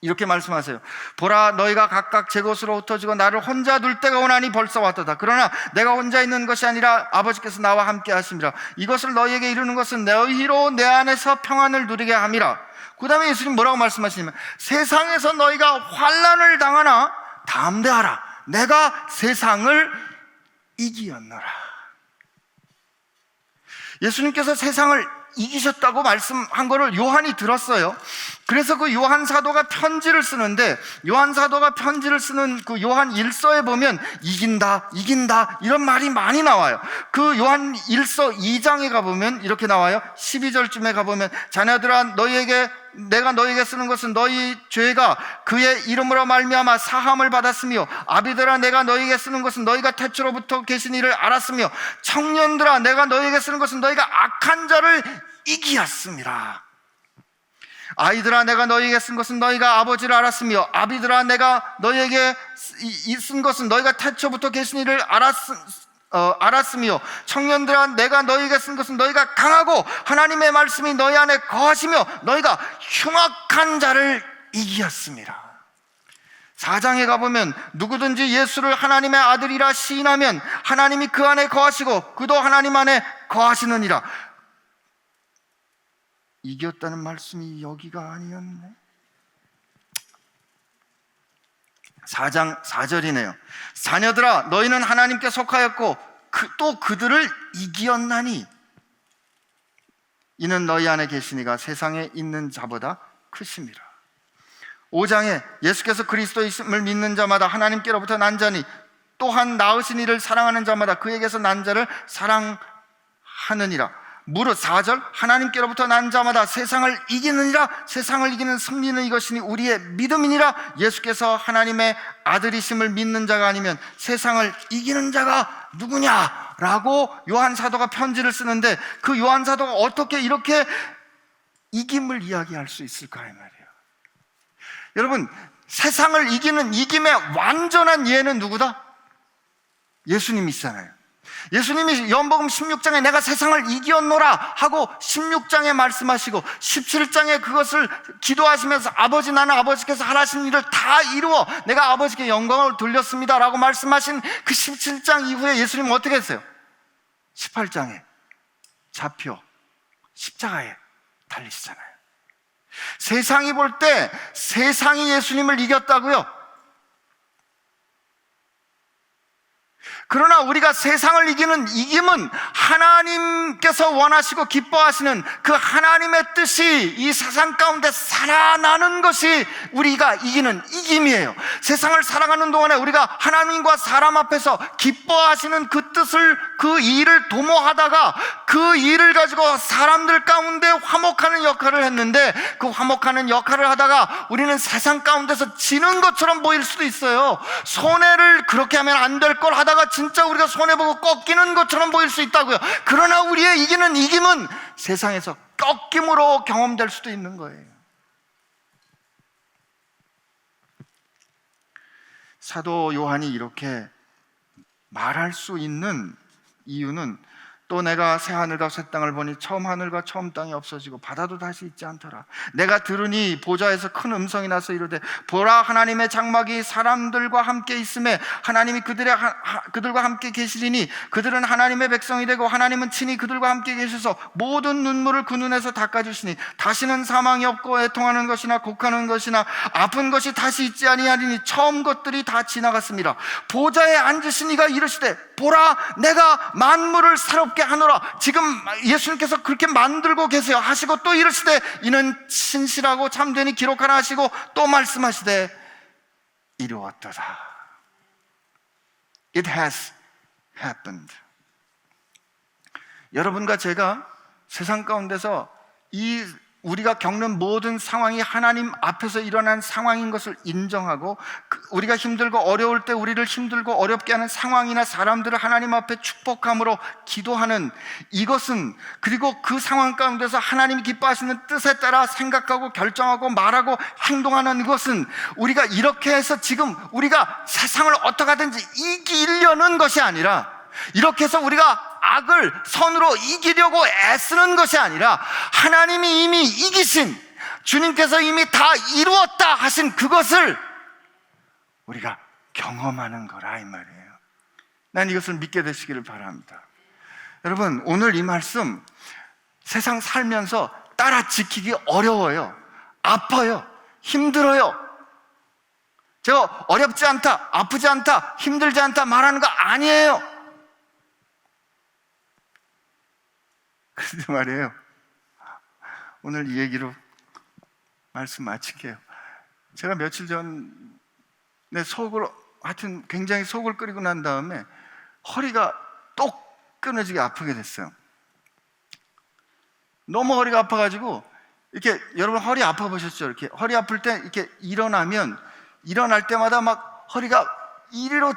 이렇게 말씀하세요. 보라, 너희가 각각 제 곳으로 흩어지고 나를 혼자 둘 때가 오나니 벌써 왔도다. 그러나 내가 혼자 있는 것이 아니라 아버지께서 나와 함께 하심이라. 이것을 너희에게 이루는 것은 너희로 내 안에서 평안을 누리게 함이라. 그 다음에 예수님 뭐라고 말씀하시냐면, 세상에서 너희가 환난을 당하나 담대하라. 내가 세상을 이기었노라. 예수님께서 세상을 이기셨다고 말씀한 거를 요한이 들었어요. 그래서 그 요한 사도가 편지를 쓰는데, 요한 사도가 편지를 쓰는 그 요한 1서에 보면 이긴다 이런 말이 많이 나와요. 그 요한 1서 2장에 가보면 이렇게 나와요. 12절쯤에 가보면 자녀들아, 너희에게 내가 너에게 쓰는 것은 너희 죄가 그의 이름으로 말미암아 사함을 받았으며, 아비들아 내가 너에게 쓰는 것은 너희가 태초로부터 계신 이를 알았으며, 청년들아 내가 너에게 쓰는 것은 너희가 악한 자를 이기었음이라. 아이들아 내가 너희에게 쓴 것은 너희가 아버지를 알았으며, 아비들아 내가 너희에게 쓴 것은 너희가 태초부터 계신 이를 알았으며, 청년들아 내가 너희에게 쓴 것은 너희가 강하고 하나님의 말씀이 너희 안에 거하시며 너희가 흉악한 자를 이기었습니다. 4장에 가보면 누구든지 예수를 하나님의 아들이라 시인하면 하나님이 그 안에 거하시고 그도 하나님 안에 거하시느니라. 이겼다는 말씀이 여기가 아니었네. 4장 4절이네요. 자녀들아 너희는 하나님께 속하였고 또 그들을 이기었나니 이는 너희 안에 계시니가 세상에 있는 자보다 크심이라. 5장에 예수께서 그리스도이심을 믿는 자마다 하나님께로부터 난 자니 또한 낳으신 이를 사랑하는 자마다 그에게서 난 자를 사랑하느니라. 무릇 4절 하나님께로부터 난 자마다 세상을 이기느니라. 세상을 이기는 승리는 이것이니 우리의 믿음이니라. 예수께서 하나님의 아들이심을 믿는 자가 아니면 세상을 이기는 자가 누구냐? 라고 요한 사도가 편지를 쓰는데, 그 요한 사도가 어떻게 이렇게 이김을 이야기할 수 있을까 이 말이에요. 여러분, 세상을 이기는 이김의 완전한 예는 누구다? 예수님이시잖아요. 예수님이 요한복음 16장에 내가 세상을 이기었노라 하고 16장에 말씀하시고 17장에 그것을 기도하시면서 아버지 나는 아버지께서 하라신 일을 다 이루어 내가 아버지께 영광을 돌렸습니다 라고 말씀하신 그 17장 이후에 예수님은 어떻게 했어요? 18장에 잡혀 십자가에 달리시잖아요. 세상이 볼 때 세상이 예수님을 이겼다고요? 그러나 우리가 세상을 이기는 이김은 하나님께서 원하시고 기뻐하시는 그 하나님의 뜻이 이 세상 가운데 살아나는 것이 우리가 이기는 이김이에요. 세상을 살아가는 동안에 우리가 하나님과 사람 앞에서 기뻐하시는 그 뜻을, 그 일을 도모하다가 그 일을 가지고 사람들 가운데 화목하는 역할을 했는데, 그 화목하는 역할을 하다가 우리는 세상 가운데서 지는 것처럼 보일 수도 있어요. 손해를 그렇게 하면 안 될 걸 하다가 진짜 우리가 손해보고 꺾이는 것처럼 보일 수 있다고요. 그러나 우리의 이기는 이김은 세상에서 꺾임으로 경험될 수도 있는 거예요. 사도 요한이 이렇게 말할 수 있는 이유는, 또 내가 새 하늘과 새 땅을 보니 처음 하늘과 처음 땅이 없어지고 바다도 다시 있지 않더라. 내가 들으니 보좌에서 큰 음성이 나서 이르되 보라 하나님의 장막이 사람들과 함께 있음에 하나님이 그들과 함께 계시리니 그들은 하나님의 백성이 되고 하나님은 친히 그들과 함께 계셔서 모든 눈물을 그 눈에서 닦아주시니 다시는 사망이 없고 애통하는 것이나 곡하는 것이나 아픈 것이 다시 있지 아니하리니 처음 것들이 다 지나갔습니다. 보좌에 앉으신 이가 이르시되 보라 내가 만물을 새롭게 하노라. 지금 예수님께서 그렇게 만들고 계세요 하시고 또 이르시되 이는 신실하고 참되니 기록하라 하시고 또 말씀하시되 이루었도다. It has happened. 여러분과 제가 세상 가운데서 이 우리가 겪는 모든 상황이 하나님 앞에서 일어난 상황인 것을 인정하고, 우리가 힘들고 어려울 때 우리를 힘들고 어렵게 하는 상황이나 사람들을 하나님 앞에 축복함으로 기도하는 이것은, 그리고 그 상황 가운데서 하나님이 기뻐하시는 뜻에 따라 생각하고 결정하고 말하고 행동하는 것은, 우리가 이렇게 해서 지금 우리가 세상을 어떻게 하든지 이기려는 것이 아니라, 이렇게 해서 우리가 악을 선으로 이기려고 애쓰는 것이 아니라, 하나님이 이미 이기신, 주님께서 이미 다 이루었다 하신 그것을 우리가 경험하는 거라 이 말이에요. 난 이것을 믿게 되시기를 바랍니다. 여러분, 오늘 이 말씀 세상 살면서 따라 지키기 어려워요. 아파요. 힘들어요. 제가 어렵지 않다, 아프지 않다, 힘들지 않다 말하는 거 아니에요. 그런데 말이에요, 오늘 이 얘기로 말씀 마칠게요. 제가 며칠 전에 하여튼 굉장히 속을 끓이고 난 다음에 허리가 똑 끊어지게 아프게 됐어요. 너무 허리가 아파가지고 이렇게 여러분 허리 아파 보셨죠? 이렇게 허리 아플 때 이렇게 일어나면 일어날 때마다 막 허리가 이리로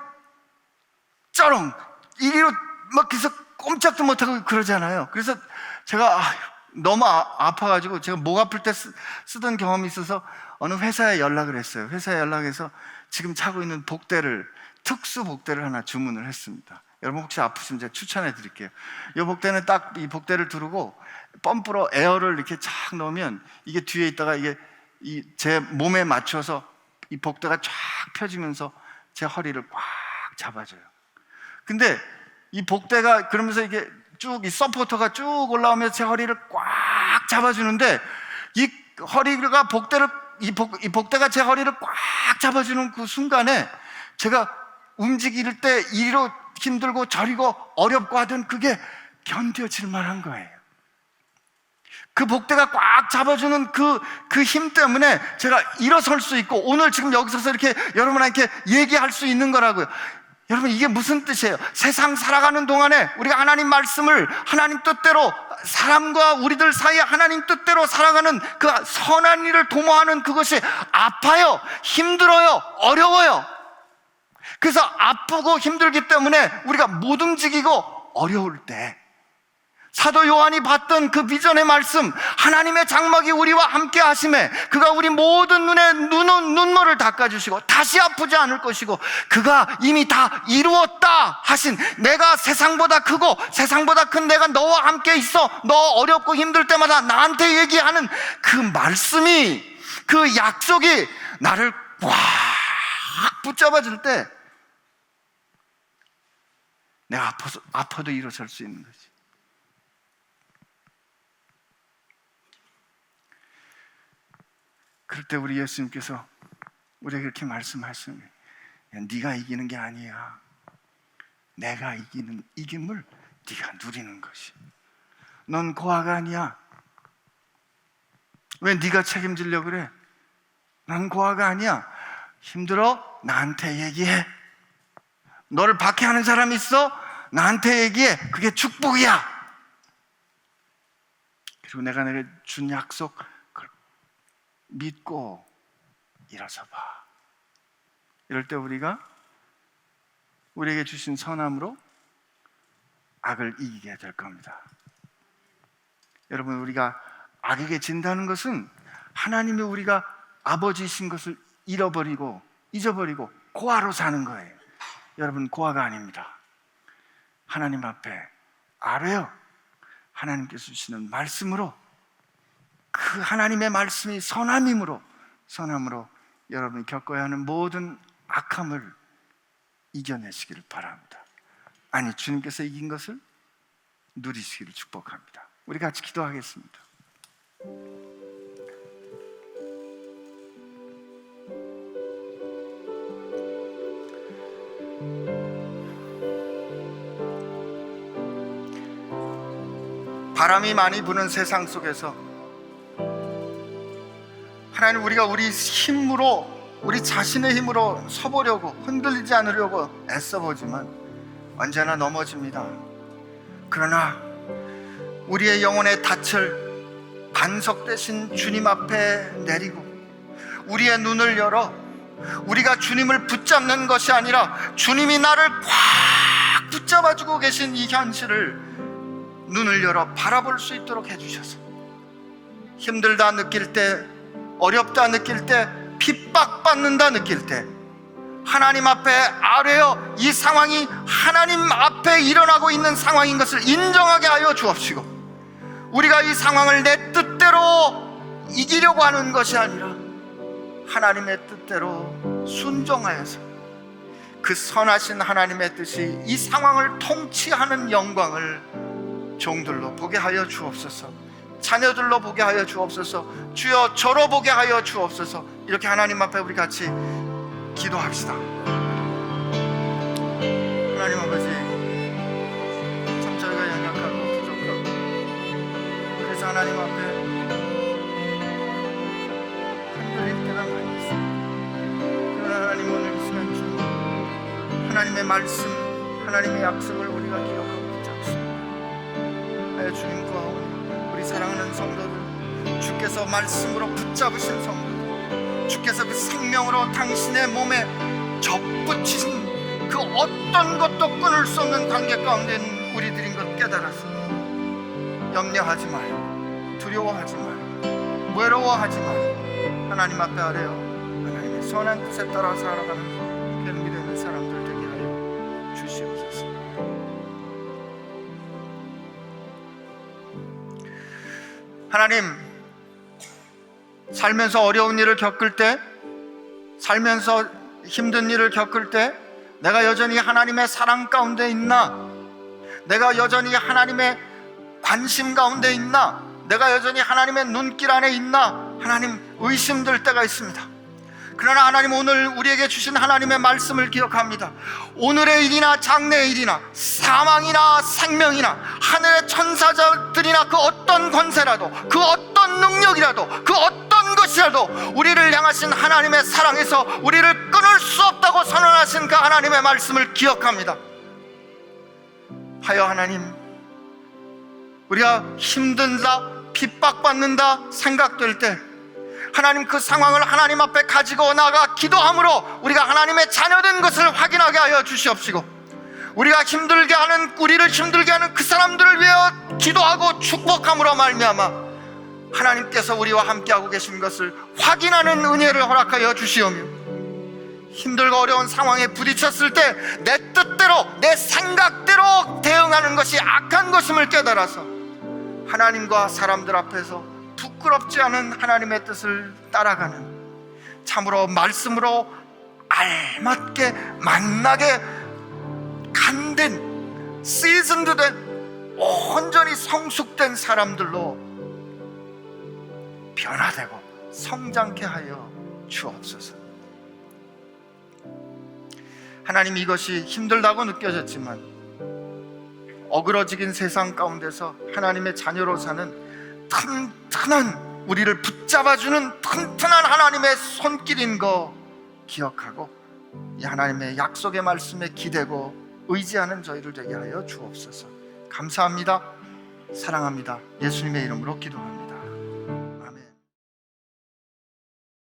쩌렁 이리로 막 계속 꼼짝도 못하고 그러잖아요. 그래서 제가 너무 아파가지고 제가 목 아플 때 쓰던 경험이 있어서 어느 회사에 연락을 했어요. 회사에 연락해서 지금 차고 있는 복대를, 특수 복대를 하나 주문을 했습니다. 여러분 혹시 아프시면 제가 추천해 드릴게요. 이 복대는 딱 이 복대를 두르고 펌프로 에어를 이렇게 착 넣으면 이게 뒤에 있다가 이게 제 몸에 맞춰서 이 복대가 쫙 펴지면서 제 허리를 꽉 잡아줘요. 근데 이 복대가 그러면서 이게 쭉 이 서포터가 쭉 올라오면서 제 허리를 꽉 잡아주는데 이 허리가 이 복대가 제 허리를 꽉 잡아주는 그 순간에 제가 움직일 때 이리로 힘들고 저리고 어렵고 하던 그게 견뎌질 만한 거예요. 그 복대가 꽉 잡아주는 그 힘 때문에 제가 일어설 수 있고 오늘 지금 여기 서서 이렇게 여러분한테 얘기할 수 있는 거라고요. 여러분 이게 무슨 뜻이에요? 세상 살아가는 동안에 우리가 하나님 말씀을 하나님 뜻대로 사람과 우리들 사이에 하나님 뜻대로 살아가는 그 선한 일을 도모하는 그것이 아파요, 힘들어요, 어려워요. 그래서 아프고 힘들기 때문에 우리가 못 움직이고 어려울 때 사도 요한이 봤던 그 비전의 말씀, 하나님의 장막이 우리와 함께 하심에 그가 우리 모든 눈물을 닦아주시고 다시 아프지 않을 것이고 그가 이미 다 이루었다 하신, 내가 세상보다 크고 세상보다 큰 내가 너와 함께 있어, 너 어렵고 힘들 때마다 나한테 얘기하는 그 말씀이, 그 약속이 나를 꽉 붙잡아줄 때 내가 아파도 일어설 수 있는 거지. 그럴 때 우리 예수님께서 우리에게 이렇게 말씀하시는 거예요. 네가 이기는 게 아니야. 내가 이기는 이김을 네가 누리는 것이. 넌 고아가 아니야. 왜 네가 책임지려고 그래? 난 고아가 아니야. 힘들어? 나한테 얘기해. 너를 박해하는 사람 있어? 나한테 얘기해. 그게 축복이야. 그리고 내가 내게 준 약속 그걸 믿고 일어서 봐. 이럴 때 우리에게 주신 선함으로 악을 이기게 될 겁니다. 여러분, 우리가 악에게 진다는 것은 하나님이 우리가 아버지이신 것을 잊어버리고 고아로 사는 거예요. 여러분, 고아가 아닙니다. 하나님 앞에 알아요. 하나님께서 주시는 말씀으로, 그 하나님의 말씀이 선함으로 여러분이 겪어야 하는 모든 악함을 이겨내시기를 바랍니다. 아니, 주님께서 이긴 것을 누리시기를 축복합니다. 우리 같이 기도하겠습니다. 바람이 많이 부는 세상 속에서 하나님, 우리가 우리 힘으로, 우리 자신의 힘으로 서보려고, 흔들리지 않으려고 애써보지만 언제나 넘어집니다. 그러나 우리의 영혼의 닻을 반석 대신 주님 앞에 내리고 우리의 눈을 열어 우리가 주님을 붙잡는 것이 아니라 주님이 나를 꽉 붙잡아주고 계신 이 현실을 눈을 열어 바라볼 수 있도록 해주셔서, 힘들다 느낄 때, 어렵다 느낄 때, 핍박받는다 느낄 때 하나님 앞에 아뢰어 이 상황이 하나님 앞에 일어나고 있는 상황인 것을 인정하게 하여 주옵시고, 우리가 이 상황을 내 뜻대로 이기려고 하는 것이 아니라 하나님의 뜻대로 순종하여서 그 선하신 하나님의 뜻이 이 상황을 통치하는 영광을 종들로 보게 하여 주옵소서. 자녀들로 보게 하여 주옵소서. 주여, 저로 보게 하여 주옵소서. 이렇게 하나님 앞에 우리 같이 기도합시다. 하나님 아버지, 참 저희가 연약하고 부족하고, 그래서 하나님 앞에 흔들릴 때가 많이 있습니다. 그러나 하나님, 오늘 이 시간 주님 하나님의 말씀, 하나님의 약속을 우리가 기억하고 붙잡습니다. 주님 구하오니 우리 사랑하는 성도들, 주께서 말씀으로 붙잡으신 성도, 주께서 그 생명으로 당신의 몸에 접붙이신 그 어떤 것도 끊을 수 없는 관계 가운데 있는 우리들인 것 깨달았습니다. 염려하지 마요, 두려워하지 마요, 외로워하지 마요. 하나님 앞에 아뢰어 하나님의 선한 뜻에 따라 살아가는 그 믿음의 사람들 되게 하여 주시옵소서. 하나님, 살면서 어려운 일을 겪을 때, 살면서 힘든 일을 겪을 때 내가 여전히 하나님의 사랑 가운데 있나? 내가 여전히 하나님의 관심 가운데 있나? 내가 여전히 하나님의 눈길 안에 있나? 하나님, 의심될 때가 있습니다. 그러나 하나님, 오늘 우리에게 주신 하나님의 말씀을 기억합니다. 오늘의 일이나 장래의 일이나 사망이나 생명이나 하늘의 천사들이나 그 어떤 권세라도, 그 어떤 능력이라도, 그 어떤 것이라도 우리를 향하신 하나님의 사랑에서 우리를 끊을 수 없다고 선언하신 그 하나님의 말씀을 기억합니다. 하여 하나님, 우리가 힘든다, 핍박받는다 생각될 때 하나님, 그 상황을 하나님 앞에 가지고 나가 기도함으로 우리가 하나님의 자녀된 것을 확인하게 하여 주시옵시고, 우리가 우리를 힘들게 하는 그 사람들을 위하여 기도하고 축복함으로 말미암아 하나님께서 우리와 함께하고 계신 것을 확인하는 은혜를 허락하여 주시오며, 힘들고 어려운 상황에 부딪혔을 때 내 뜻대로, 내 생각대로 대응하는 것이 악한 것임을 깨달아서 하나님과 사람들 앞에서 부끄럽지 않은 하나님의 뜻을 따라가는, 참으로 말씀으로 알맞게 만나게 간된, 시즌드된, 온전히 성숙된 사람들로 변화되고 성장케 하여 주옵소서. 하나님, 이것이 힘들다고 느껴졌지만 어그러지긴 세상 가운데서 하나님의 자녀로 사는 튼튼한, 우리를 붙잡아주는 튼튼한 하나님의 손길인 거 기억하고 이 하나님의 약속의 말씀에 기대고 의지하는 저희를 되게 하여 주옵소서. 감사합니다. 사랑합니다. 예수님의 이름으로 기도합니다.